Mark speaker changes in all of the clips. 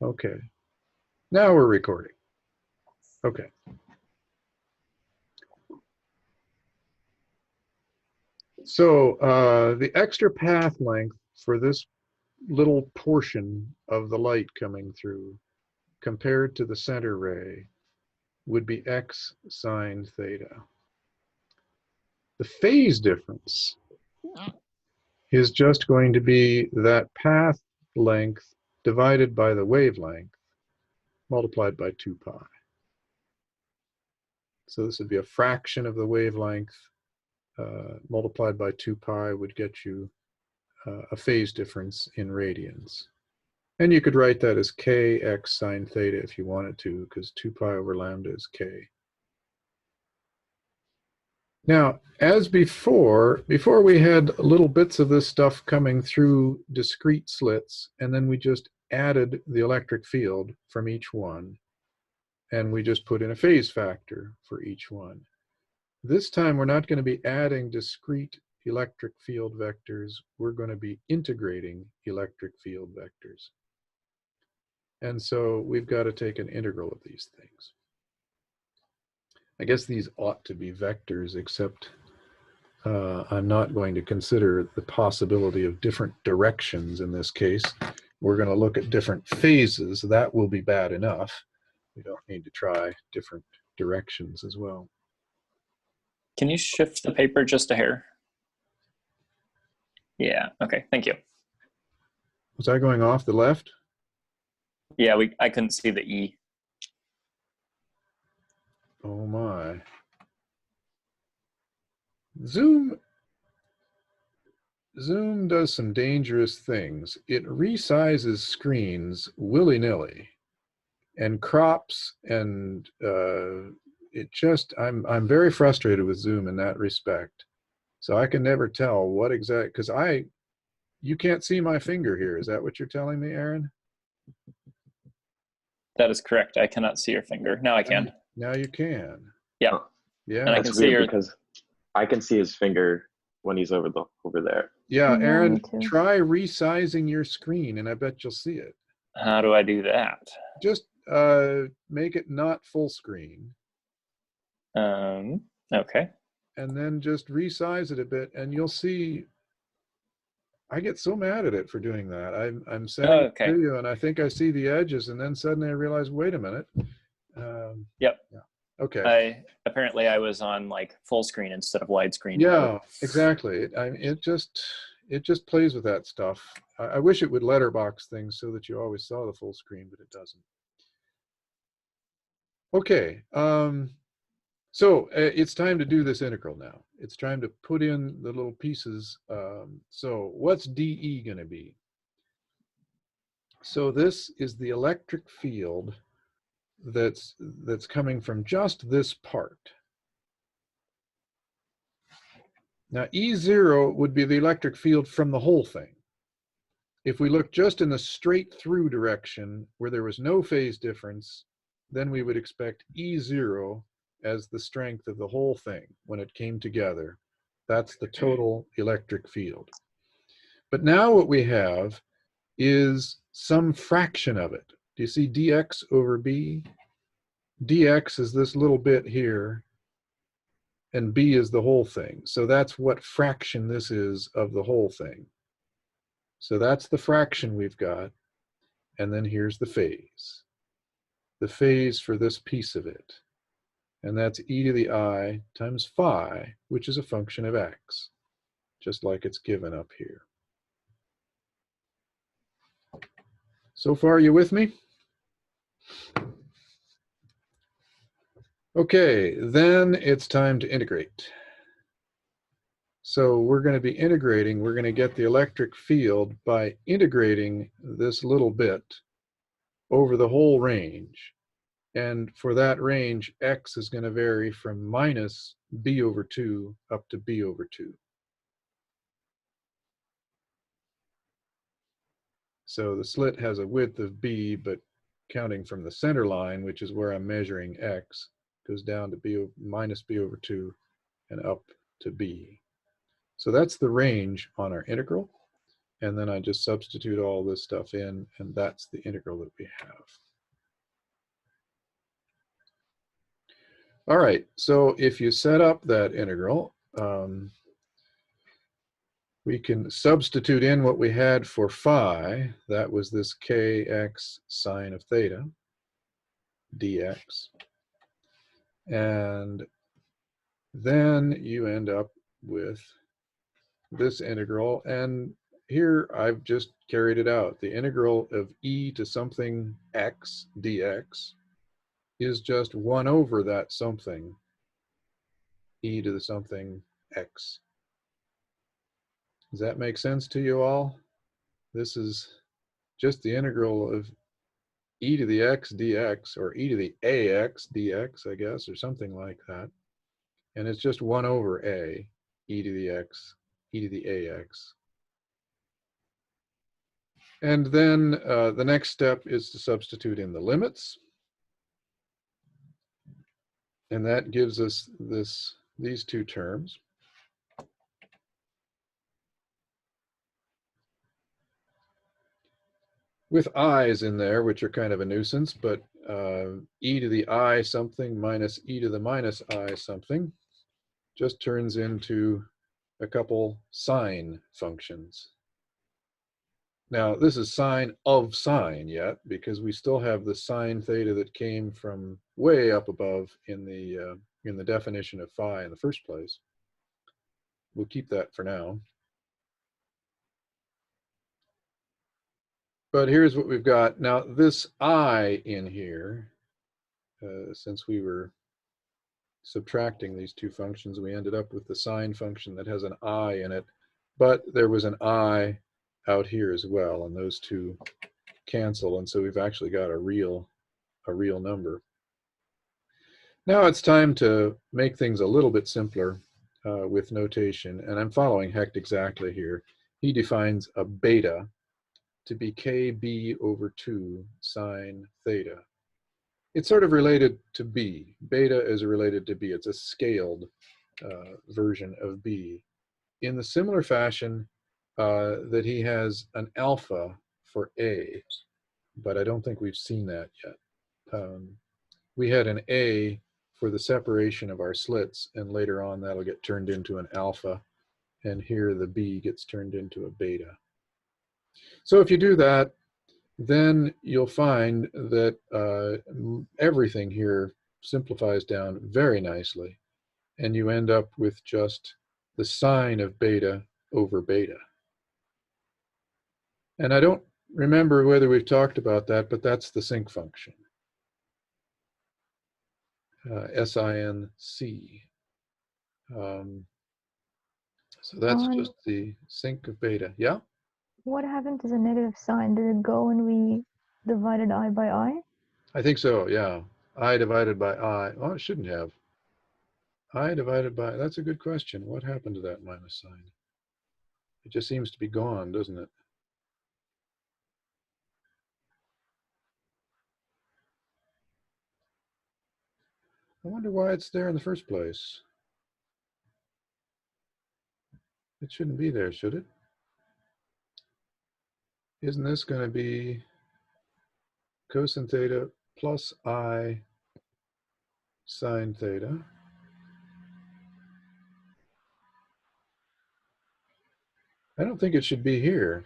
Speaker 1: Okay. Now we're recording. Okay. So the extra path length for this little portion of the light coming through compared to the center ray would be x sine theta. The phase difference is just going to be that path length divided by the wavelength multiplied by 2 pi. So this would be a fraction of the wavelength multiplied by 2 pi would get you a phase difference in radians. And you could write that as kx sine theta if you wanted to, because 2 pi over lambda is k. Now, as before we had little bits of this stuff coming through discrete slits, and then we just added the electric field from each one, and we just put in a phase factor for each one. This time, we're not going to be adding discrete electric field vectors. We're going to be integrating electric field vectors. And so we've got to take an integral of these things. I guess these ought to be vectors, except I'm not going to consider the possibility of different directions in this case. We're going to look at different phases. That will be bad enough. We don't need to try different directions as well.
Speaker 2: Can you shift the paper just a hair? Yeah, okay, thank you.
Speaker 1: Was I going off the left?
Speaker 2: Yeah, I couldn't see the E.
Speaker 1: Oh my. Zoom does some dangerous things. It resizes screens willy-nilly and crops, and I'm very frustrated with Zoom in that respect. So I can never tell what exact, because you can't see my finger here. Is that what you're telling me, Aaron?
Speaker 2: That is correct. I cannot see your finger. Now I can.
Speaker 1: Now you can.
Speaker 2: Yeah.
Speaker 1: Yeah.
Speaker 2: And I can see your,
Speaker 3: because I can see his finger when he's over there.
Speaker 1: Yeah, Aaron, try resizing your screen and I bet you'll see it.
Speaker 2: How do I do that?
Speaker 1: Just make it not full screen.
Speaker 2: Okay.
Speaker 1: And then just resize it a bit and you'll see. I get so mad at it for doing that. I'm sending it to you and I think I see the edges and then suddenly I realize, wait a minute.
Speaker 2: Yep.
Speaker 1: Yeah. Okay.
Speaker 2: Apparently I was on like full screen instead of widescreen.
Speaker 1: Yeah, exactly. It just plays with that stuff. I wish it would letterbox things so that you always saw the full screen, but it doesn't. Okay. So it's time to do this integral now. It's time to put in the little pieces. So what's dE going to be? So this is the electric field that's coming from just this part. Now E0 would be the electric field from the whole thing. If we look just in the straight through direction where there was no phase difference, then we would expect E0 as the strength of the whole thing when it came together. That's the total electric field. But now what we have is some fraction of it. Do you see dx over b? Dx is this little bit here, and b is the whole thing. So that's what fraction this is of the whole thing. So that's the fraction we've got. And then here's the phase. The phase for this piece of it. And that's e to the I times phi, which is a function of x, just like it's given up here. So far, are you with me? Okay, then it's time to integrate. So we're going to be integrating, we're going to get the electric field by integrating this little bit over the whole range. And for that range, x is going to vary from minus b over 2 up to b over 2. So the slit has a width of b, but counting from the center line, which is where I'm measuring x, goes down to minus b over 2 and up to b. So that's the range on our integral. and then I just substitute all this stuff in, and that's the integral that we have. All right, so if you set up that integral, we can substitute in what we had for phi. That was this kx sine of theta dx. And then you end up with this integral. And here I've just carried it out. The integral of e to something x dx is just 1 over that something, e to the something x. Does that make sense to you all? This is just the integral of e to the x dx, or e to the ax dx, I guess, or something like that. And it's just 1 over a, e to the x, e to the ax. And then the next step is to substitute in the limits. And that gives us these two terms. With i's in there, which are kind of a nuisance, but e to the I something minus e to the minus I something just turns into a couple sine functions. Now, this is sine of sine yet, because we still have the sine theta that came from way up above in the definition of phi in the first place. We'll keep that for now. But here's what we've got. Now, this I in here, since we were subtracting these two functions, we ended up with the sine function that has an I in it, but there was an I out here as well, and those two cancel, and so we've actually got a real number. Now it's time to make things a little bit simpler with notation, and I'm following Hecht exactly here. He defines a beta to be kb over 2 sine theta. It's sort of related to b. Beta is related to b. It's a scaled version of b, in the similar fashion that he has an alpha for a, but I don't think we've seen that yet. We had an a for the separation of our slits, and later on that'll get turned into an alpha, and here the b gets turned into a beta. So if you do that, then you'll find that everything here simplifies down very nicely, and you end up with just the sine of beta over beta. And I don't remember whether we've talked about that, but that's the sinc function, SINC. So that's just the sinc of beta. Yeah?
Speaker 4: What happened to the negative sign? Did it go when we divided I by I?
Speaker 1: I think so, yeah. I divided by I. Oh, it shouldn't have. I divided by, that's a good question. What happened to that minus sign? It just seems to be gone, doesn't it? I wonder why it's there in the first place. It shouldn't be there, should it? Isn't this going to be cosine theta plus I sine theta? I don't think it should be here.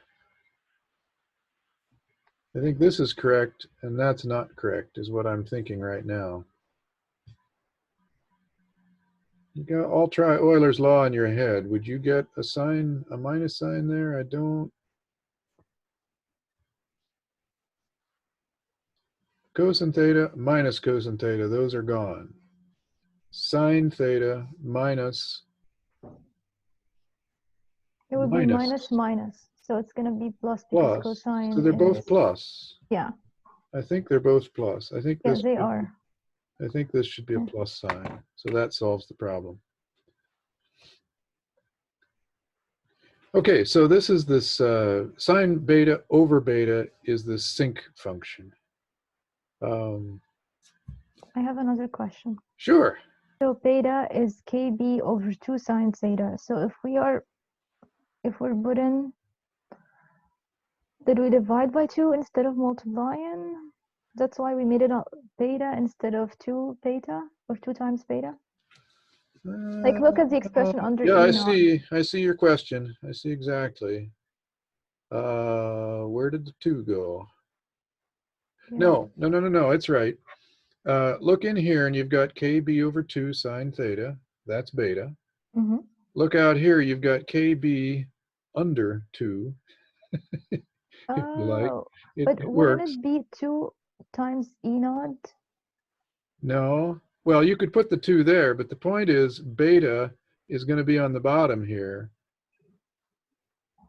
Speaker 1: I think this is correct, and that's not correct, is what I'm thinking right now. I'll try Euler's law in your head. Would you get a sign, a minus sign there? I don't. Cosine theta minus cosine theta, those are gone. Sine theta minus.
Speaker 4: It would be minus minus, so it's going to be plus because cosine.
Speaker 1: So they're both plus.
Speaker 4: Yeah.
Speaker 1: I think they're both plus. I think
Speaker 4: this. Yeah, they are.
Speaker 1: I think this should be a plus sign, so that solves the problem. Okay, so this is this sine beta over beta is the sinc function.
Speaker 4: I have another question.
Speaker 1: Sure.
Speaker 4: So beta is kb over 2 sine theta. So if we're putting Did we divide by 2 instead of multiplying? That's why we made it a beta instead of 2 beta or 2 times beta. Like, look at the expression under
Speaker 1: Yeah,
Speaker 4: E naught.
Speaker 1: I see your question. I see exactly. Where did the 2 go?
Speaker 4: Yeah.
Speaker 1: No, it's right. Look in here and you've got KB over 2 sine theta. That's beta.
Speaker 4: Mm-hmm.
Speaker 1: Look out here, you've got KB under 2, if you like.
Speaker 4: Oh,
Speaker 1: It
Speaker 4: but wouldn't
Speaker 1: works.
Speaker 4: it be 2 times E naught?
Speaker 1: No. Well, you could put the 2 there, but the point is beta is going to be on the bottom here.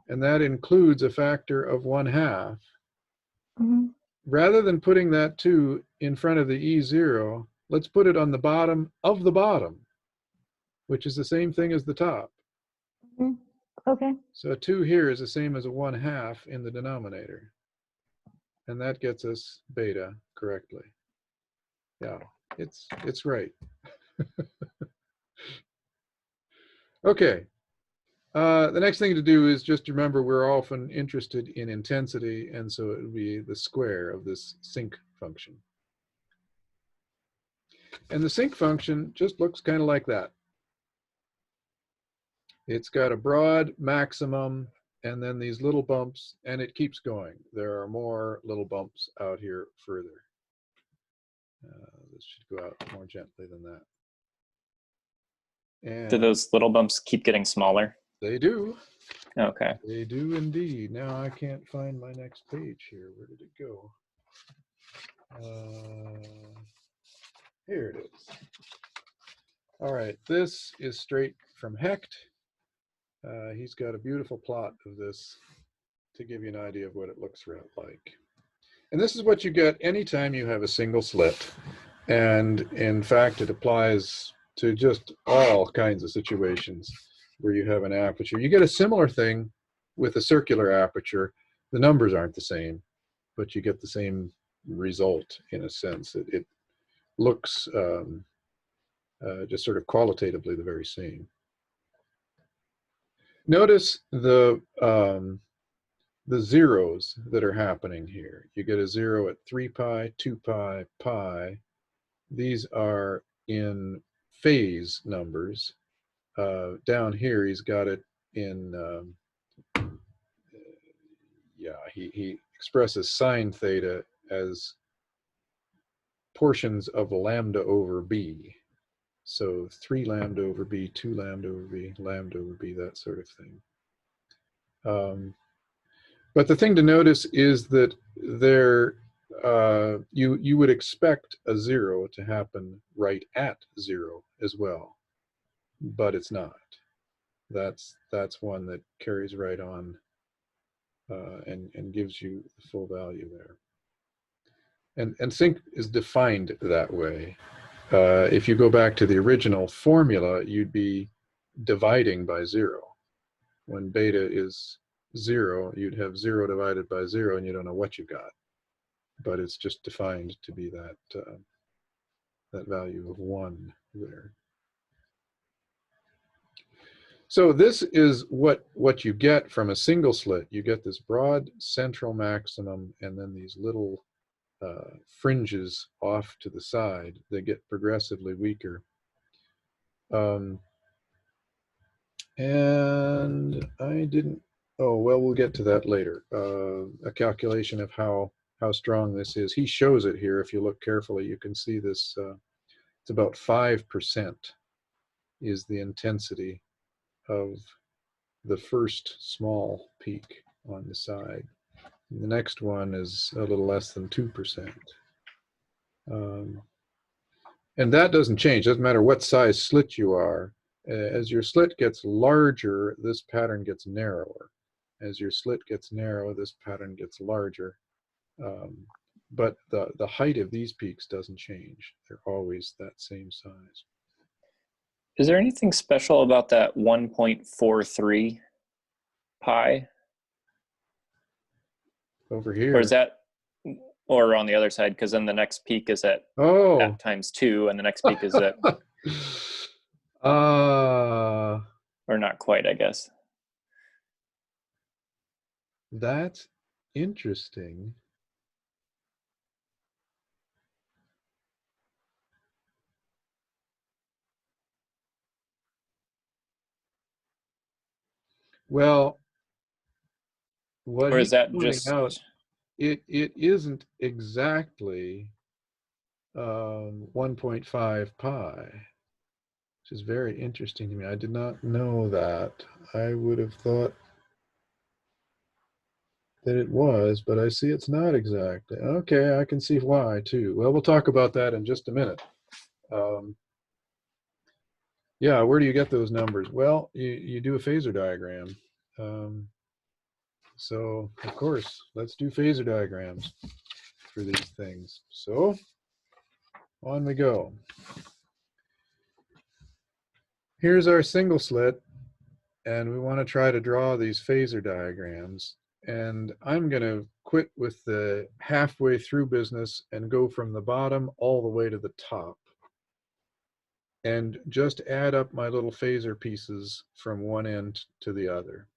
Speaker 1: And that includes a factor of 1/2.
Speaker 4: Mm-hmm.
Speaker 1: Rather than putting that 2 in front of the E0, let's put it on the bottom of the bottom, which is the same thing as the top.
Speaker 4: Mm-hmm. Okay.
Speaker 1: So a 2 here is the same as a 1/2 in the denominator. And that gets us beta correctly. Yeah, it's right. Okay. The next thing to do is just remember we're often interested in intensity, and so it would be the square of this sinc function. And the sinc function just looks kind of like that. It's got a broad maximum and then these little bumps, and it keeps going. There are more little bumps out here further. This should go out more gently than that. And
Speaker 2: Do those little bumps keep getting smaller?
Speaker 1: they do.
Speaker 2: Okay.
Speaker 1: They do indeed. Now I can't find my next page here. Where did it go? Here it is. All right, this is straight from Hecht. He's got a beautiful plot of this to give you an idea of what it looks like. And this is what you get anytime you have a single slit. And in fact, it applies to just all kinds of situations where you have an aperture. You get a similar thing with a circular aperture. The numbers aren't the same, but you get the same result in a sense. It looks just sort of qualitatively the very same. Notice the zeros that are happening here. You get a 0 at 3 pi, 2 pi, pi. These are in phase numbers. Down here, he's got it in, yeah, he expresses sine theta as portions of lambda over b. So 3 lambda over b, 2 lambda over b, lambda over b, that sort of thing. But the thing to notice is that there, you would expect a 0 to happen right at 0 as well, but it's not. That's one that carries right on and gives you the full value there. And sinc is defined that way. If you go back to the original formula, you'd be dividing by 0. When beta is 0, you'd have 0 divided by 0, and you don't know what you got. But it's just defined to be that that value of 1 there. So this is what you get from a single slit. You get this broad central maximum, and then these little fringes off to the side. They get progressively weaker. And I didn't, oh, well, we'll get to that later. A calculation of how strong this is. He shows it here. If you look carefully, you can see this. It's about 5% is the intensity of the first small peak on the side. And the next one is a little less than 2%. And that doesn't change. Doesn't matter what size slit you are. As your slit gets larger, this pattern gets narrower. As your slit gets narrow, this pattern gets larger. But the height of these peaks doesn't change. They're always that same size.
Speaker 2: Is there anything special about that 1.43 pi?
Speaker 1: Over here.
Speaker 2: Or is that, or on the other side, because then the next peak is at that times 2, and the next peak is at, or not quite, I guess.
Speaker 1: That's interesting. Well, what
Speaker 2: Or
Speaker 1: he's
Speaker 2: is that
Speaker 1: pointing
Speaker 2: just
Speaker 1: out, it isn't exactly 1.5 pi, which is very interesting to me. I did not know that. I would have thought that it was, but I see it's not exactly. Okay, I can see why too. Well, we'll talk about that in just a minute. Yeah, where do you get those numbers? Well, you do a phasor diagram. So, of course, let's do phasor diagrams for these things. So, on we go. Here's our single slit, and we want to try to draw these phasor diagrams. And I'm going to quit with the halfway through business and go from the bottom all the way to the top. And just add up my little phasor pieces from one end to the other.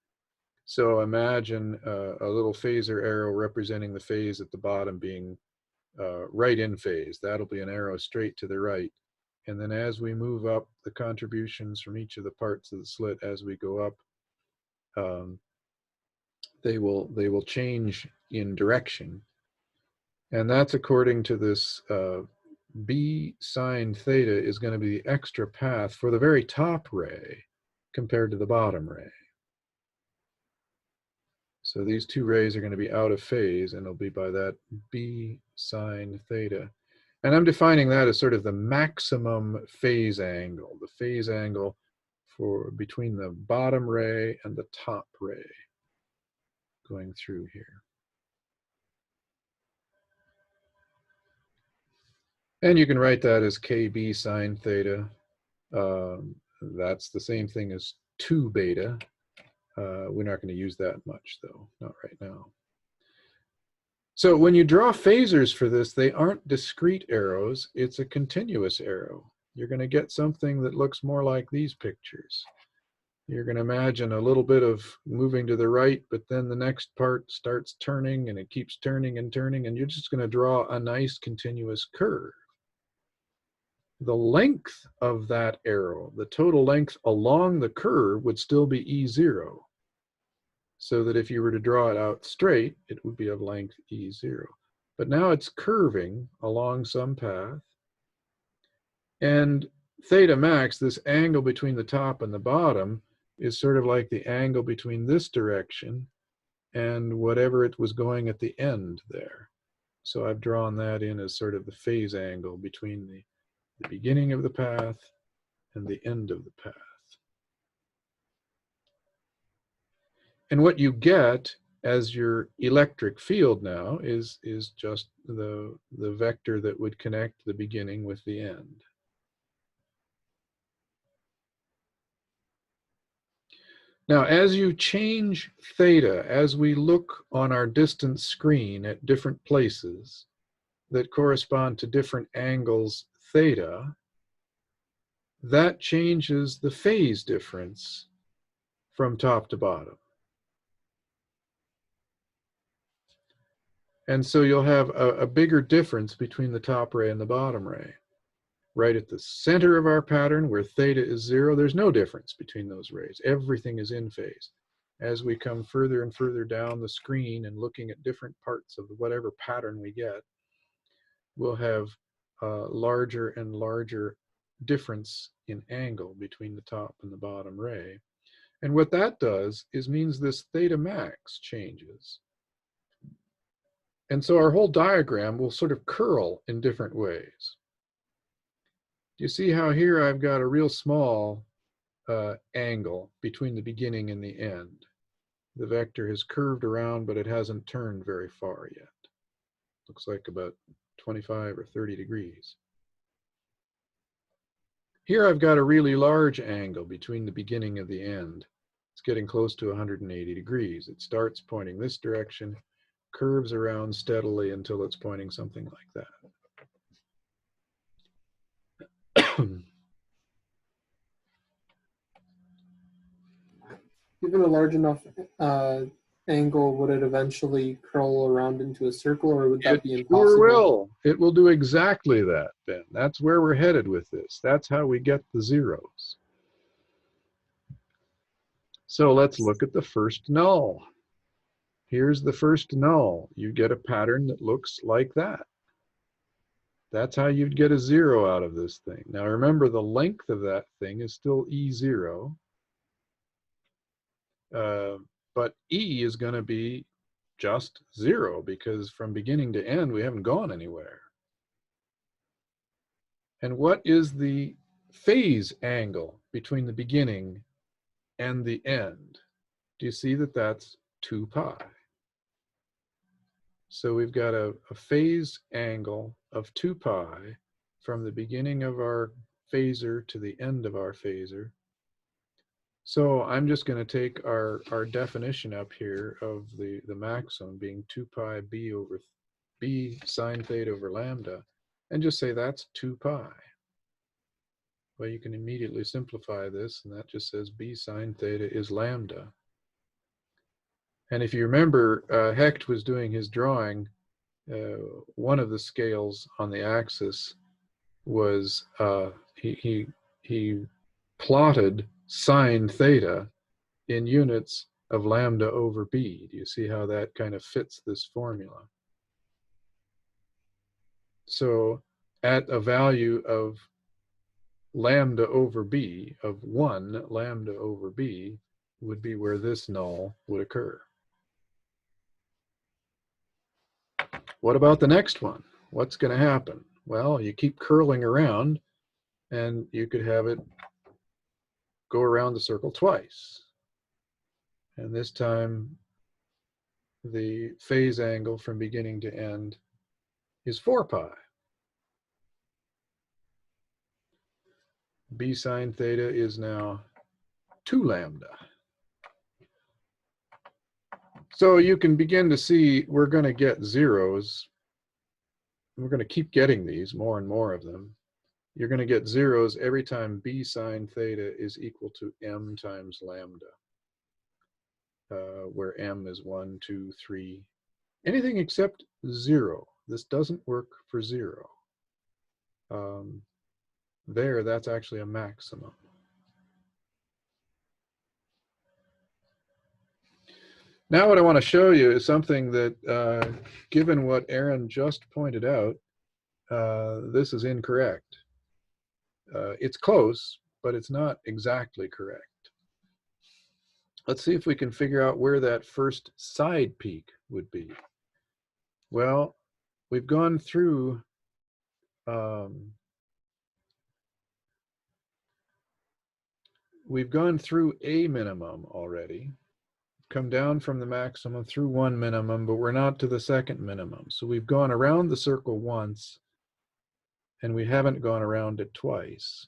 Speaker 1: So imagine a little phasor arrow representing the phase at the bottom being right in phase. That'll be an arrow straight to the right. And then as we move up, the contributions from each of the parts of the slit as we go up, they will change in direction. And that's according to this B sine theta is going to be the extra path for the very top ray compared to the bottom ray. So these two rays are going to be out of phase, and it'll be by that B sine theta. And I'm defining that as sort of the maximum phase angle, the phase angle for between the bottom ray and the top ray going through here. And you can write that as KB sine theta. That's the same thing as 2 beta. We're not going to use that much, though, not right now. So when you draw phasors for this, they aren't discrete arrows. It's a continuous arrow. You're going to get something that looks more like these pictures. You're going to imagine a little bit of moving to the right, but then the next part starts turning, and it keeps turning, and you're just going to draw a nice continuous curve. The length of that arrow, the total length along the curve, would still be E0. So that if you were to draw it out straight, it would be of length E0. But now it's curving along some path. And theta max, this angle between the top and the bottom, is sort of like the angle between this direction and whatever it was going at the end there. So I've drawn that in as sort of the phase angle between the beginning of the path and the end of the path. And what you get as your electric field now is just the vector that would connect the beginning with the end. Now, as you change theta, as we look on our distance screen at different places that correspond to different angles theta, that changes the phase difference from top to bottom. And so you'll have a bigger difference between the top ray and the bottom ray. Right at the center of our pattern where theta is 0, there's no difference between those rays. Everything is in phase. As we come further and further down the screen and looking at different parts of whatever pattern we get, we'll have larger and larger difference in angle between the top and the bottom ray. And what that does is means this theta max changes. And so our whole diagram will sort of curl in different ways. You see how here I've got a real small angle between the beginning and the end. The vector has curved around, but it hasn't turned very far yet. Looks like about 25 or 30 degrees. Here I've got a really large angle between the beginning and the end. It's getting close to 180 degrees. It starts pointing this direction, curves around steadily until it's pointing something like that.
Speaker 5: Given a large enough angle, would it eventually curl around into a circle, or would that be
Speaker 1: It
Speaker 5: impossible?
Speaker 1: sure will. It will do exactly that, Ben. That's where we're headed with this. That's how we get the zeros. So let's look at the first null. Here's the first null. You get a pattern that looks like that. That's how you'd get a 0 out of this thing. Now remember, the length of that thing is still E0. But E is going to be just 0 because from beginning to end, we haven't gone anywhere. And what is the phase angle between the beginning and the end? Do you see that that's 2 pi? So we've got a phase angle of 2 pi from the beginning of our phasor to the end of our phasor. So I'm just going to take our definition up here of the maximum being 2 pi b over b sine theta over lambda, and just say that's 2 pi. Well, you can immediately simplify this, and that just says b sine theta is lambda. And if you remember, Hecht was doing his drawing, one of the scales on the axis was, he plotted sine theta in units of lambda over b. Do you see how that kind of fits this formula? So at a value of lambda over b, of 1 lambda over b, would be where this null would occur. What about the next one? What's going to happen? Well, you keep curling around, and you could have it go around the circle twice. And this time, the phase angle from beginning to end is 4 pi. B sine theta is now 2 lambda. So you can begin to see we're going to get zeros. We're going to keep getting these, more and more of them. You're going to get zeros every time b sine theta is equal to m times lambda, where m is 1, 2, 3. Anything except 0. This doesn't work for 0. There, that's actually a maximum. Now what I want to show you is something that, given what Aaron just pointed out, this is incorrect. It's close, but it's not exactly correct. Let's see if we can figure out where that first side peak would be. Well, we've gone through A minimum already, come down from the maximum through 1 minimum, but we're not to the second minimum. So we've gone around the circle once, and we haven't gone around it twice.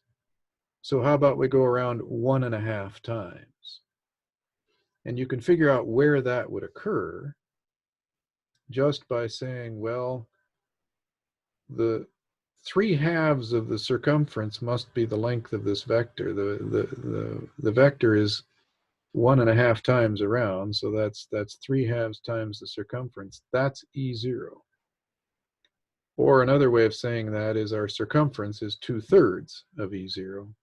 Speaker 1: So how about we go around 1.5 times? And you can figure out where that would occur just by saying, well, the 3/2 of the circumference must be the length of this vector. The vector is 1.5 times around, so that's 3/2 times the circumference. That's E0. Or another way of saying that is our circumference is 2/3 of E0.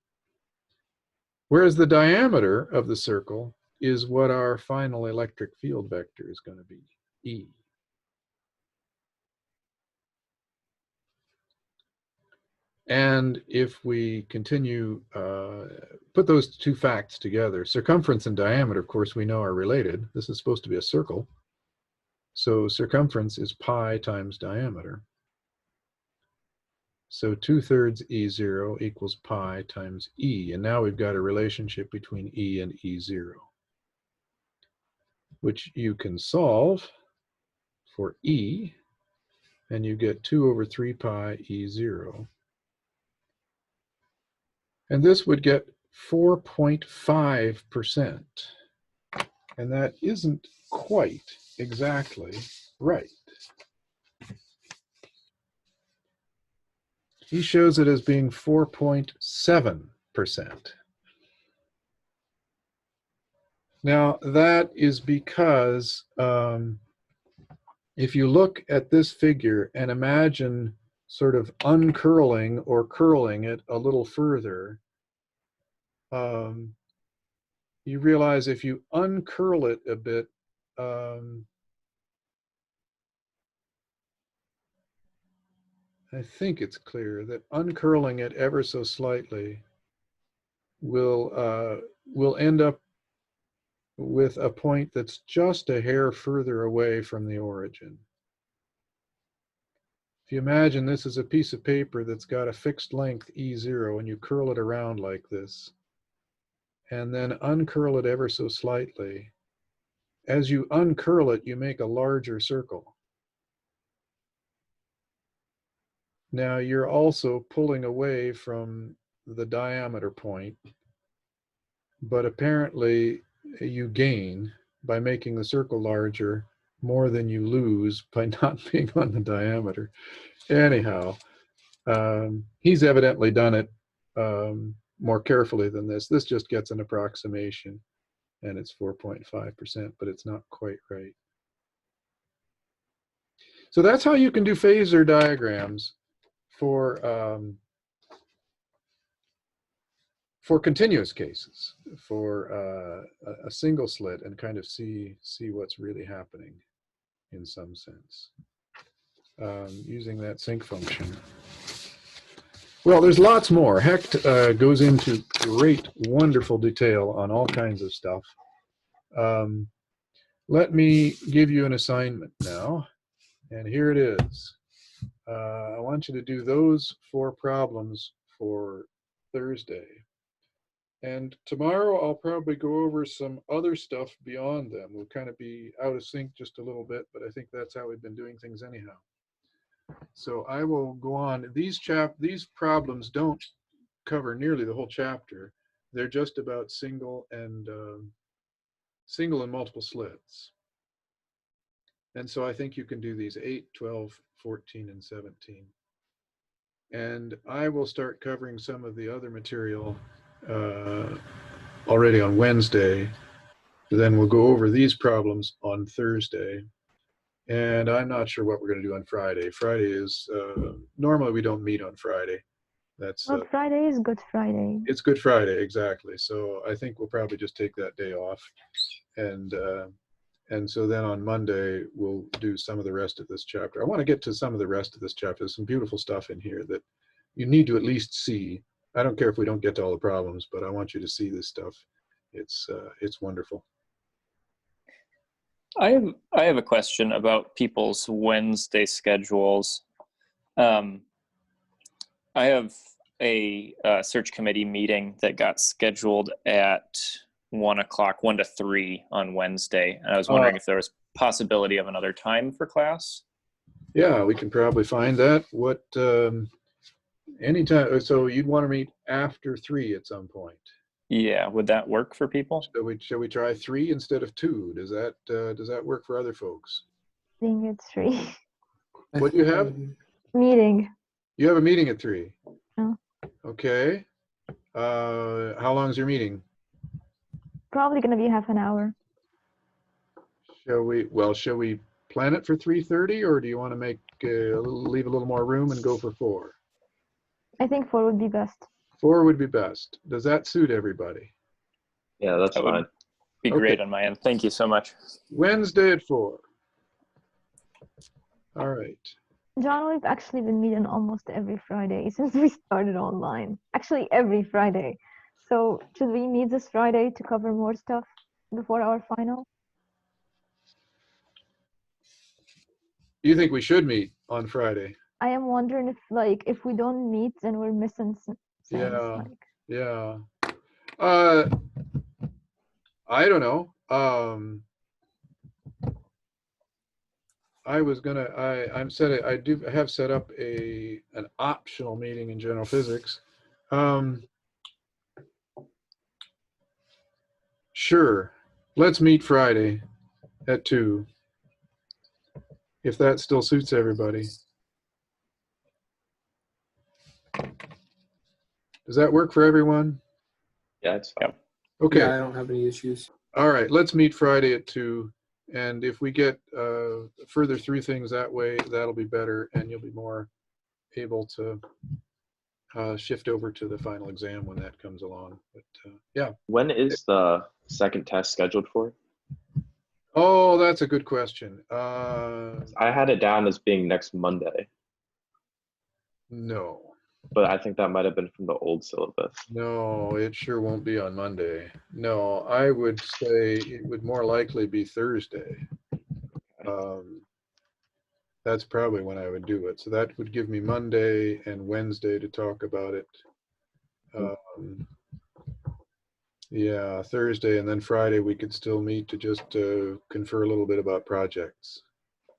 Speaker 1: Whereas the diameter of the circle is what our final electric field vector is going to be, E. And if we continue, put those two facts together, circumference and diameter, of course, we know are related. This is supposed to be a circle. So circumference is pi times diameter. So 2/3 E0 equals pi times E. And now we've got a relationship between E and E0, which you can solve for E, and you get 2/3 pi E0. And this would get 4.5%. And that isn't quite exactly right. He shows it as being 4.7%. Now, that is because if you look at this figure and imagine sort of uncurling or curling it a little further, you realize if you uncurl it a bit, I think it's clear that uncurling it ever so slightly will end up with a point that's just a hair further away from the origin. If you imagine this is a piece of paper that's got a fixed length E0 and you curl it around like this, and then uncurl it ever so slightly, as you uncurl it, you make a larger circle. Now you're also pulling away from the diameter point, but apparently you gain by making the circle larger more than you lose by not being on the diameter. Anyhow, he's evidently done it more carefully than this. This just gets an approximation, and it's 4.5%, but it's not quite right. So that's how you can do phasor diagrams for continuous cases, for a single slit, and kind of see what's really happening in some sense using that sync function. Well, there's lots more. Hecht goes into great, wonderful detail on all kinds of stuff. Let me give you an assignment now, and here it is. I want you to do those 4 problems for Thursday. And tomorrow I'll probably go over some other stuff beyond them. We'll kind of be out of sync just a little bit, but I think that's how we've been doing things anyhow. So I will go on. These problems don't cover nearly the whole chapter. They're just about single and multiple slits. And so I think you can do these 8, 12, 14, and 17. And I will start covering some of the other material already on Wednesday. Then we'll go over these problems on Thursday. And I'm not sure what we're going to do on Friday. Friday is, normally we don't meet on Friday. That's
Speaker 4: well, Friday is Good Friday.
Speaker 1: It's Good Friday, exactly. So I think we'll probably just take that day off. And so then on Monday, we'll do some of the rest of this chapter. I want to get to some of the rest of this chapter. There's some beautiful stuff in here that you need to at least see. I don't care if we don't get to all the problems, but I want you to see this stuff. It's wonderful.
Speaker 2: I have a question about people's Wednesday schedules. I have a search committee meeting that got scheduled at 1 o'clock, 1 to 3 on Wednesday. And I was wondering if there was possibility of another time for class.
Speaker 1: Yeah, we can probably find that. What anytime? So you'd want to meet after 3 at some point.
Speaker 2: Yeah, would that work for people?
Speaker 1: Shall we try 3 instead of 2? Does that work for other folks?
Speaker 4: I think it's 3.
Speaker 1: What do you have?
Speaker 4: Meeting.
Speaker 1: You have a meeting at 3.
Speaker 4: Oh.
Speaker 1: Okay. How long is your meeting?
Speaker 4: Probably gonna be half an hour.
Speaker 1: Shall we plan it for 3:30, or do you want to leave a little more room and go for 4?
Speaker 4: I think 4 would be best.
Speaker 1: 4 would be best. Does that suit everybody?
Speaker 3: Yeah, that's
Speaker 2: That would
Speaker 3: fine.
Speaker 2: be great on my end. Thank you so much.
Speaker 1: Wednesday at 4. All right.
Speaker 4: John, we've actually been meeting almost every Friday since we started online. Actually, every Friday. So should we meet this Friday to cover more stuff before our final?
Speaker 1: You think we should meet on Friday?
Speaker 4: I am wondering if we don't meet, then we're missing some things.
Speaker 1: Yeah. I don't know. I have set up an optional meeting in general physics. Sure. Let's meet Friday at 2. If that still suits everybody. Does that work for everyone?
Speaker 3: Yeah, it's fine.
Speaker 1: Okay.
Speaker 5: Yeah, I don't have any issues.
Speaker 1: All right, let's meet Friday at 2. And if we get further through things that way, that'll be better, and you'll be more able to shift over to the final exam when that comes along. But yeah.
Speaker 3: When is the second test scheduled for?
Speaker 1: Oh, that's a good question.
Speaker 3: I had it down as being next Monday,
Speaker 1: No,
Speaker 3: but I think that might have been from the old syllabus.
Speaker 1: no, it sure won't be on Monday. No, I would say it would more likely be Thursday. That's probably when I would do it. So that would give me Monday and Wednesday to talk about it. Yeah, Thursday, and then Friday we could still meet to just confer a little bit about projects.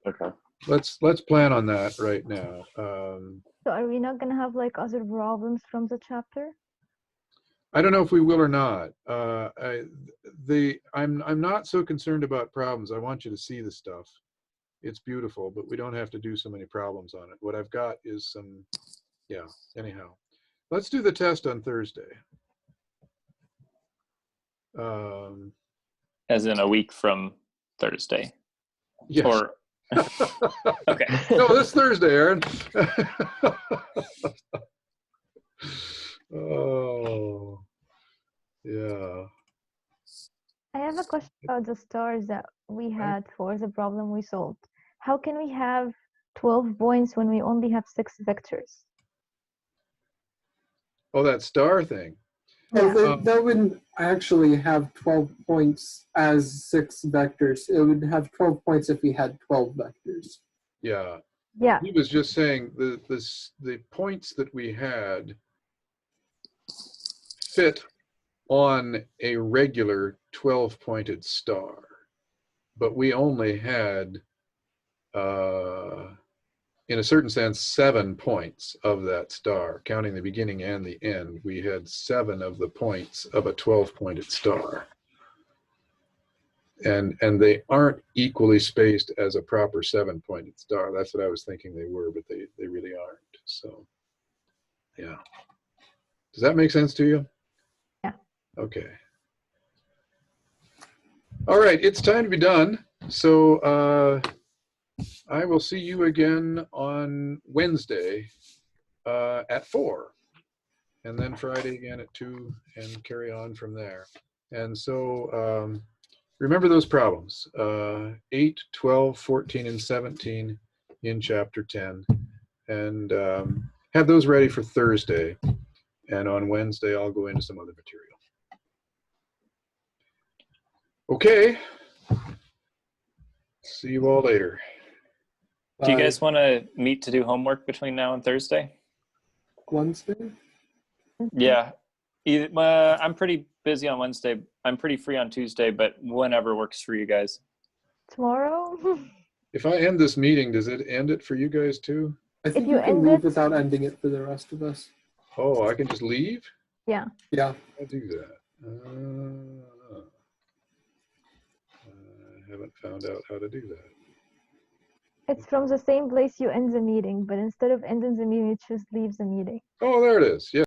Speaker 3: Okay.
Speaker 1: Let's plan on that right now.
Speaker 4: So are we not gonna have like other problems from the chapter?
Speaker 1: I don't know if we will or not. I'm not so concerned about problems. I want you to see the stuff. It's beautiful, but we don't have to do so many problems on it. What I've got is some, yeah, anyhow. Let's do the test on Thursday.
Speaker 2: As in a week from Thursday.
Speaker 1: Yes.
Speaker 2: Or okay.
Speaker 1: No, this Thursday, Aaron. Oh, yeah.
Speaker 4: I have a question about the stars that we had for the problem we solved. How can we have 12 points when we only have 6 vectors?
Speaker 1: Oh, that star thing.
Speaker 5: Oh, that wouldn't actually have 12 points as 6 vectors. It would have 12 points if we had 12 vectors.
Speaker 1: Yeah.
Speaker 4: Yeah.
Speaker 1: He was just saying the points that we had fit on a regular 12-pointed star, but we only had, in a certain sense, 7 points of that star, counting the beginning and the end. We had 7 of the points of a 12-pointed star. And they aren't equally spaced as a proper 7-pointed star. That's what I was thinking they were, but they really aren't. So, yeah. Does that make sense to you?
Speaker 4: Yeah.
Speaker 1: Okay. All right, it's time to be done. So I will see you again on Wednesday at 4, and then Friday again at 2, and carry on from there. And so remember those problems, 8, 12, 14, and 17 in chapter 10, and have those ready for Thursday. And on Wednesday, I'll go into some other material. Okay. See you all later.
Speaker 2: Do you guys want to meet to do homework between now and Thursday?
Speaker 5: Wednesday?
Speaker 2: Yeah. I'm pretty busy on Wednesday. I'm pretty free on Tuesday, but whenever works for you guys.
Speaker 4: Tomorrow?
Speaker 1: If I end this meeting, does it end it for you guys too?
Speaker 5: I think
Speaker 4: you
Speaker 5: you can
Speaker 4: end
Speaker 5: leave
Speaker 4: it-
Speaker 5: without ending it for the rest of us.
Speaker 1: Oh, I can just leave?
Speaker 4: Yeah.
Speaker 5: Yeah.
Speaker 1: I'll do that. I haven't found out how to do that.
Speaker 4: It's from the same place you end the meeting, but instead of ending the meeting, it just leaves the meeting.
Speaker 1: Oh, there it is. Yeah.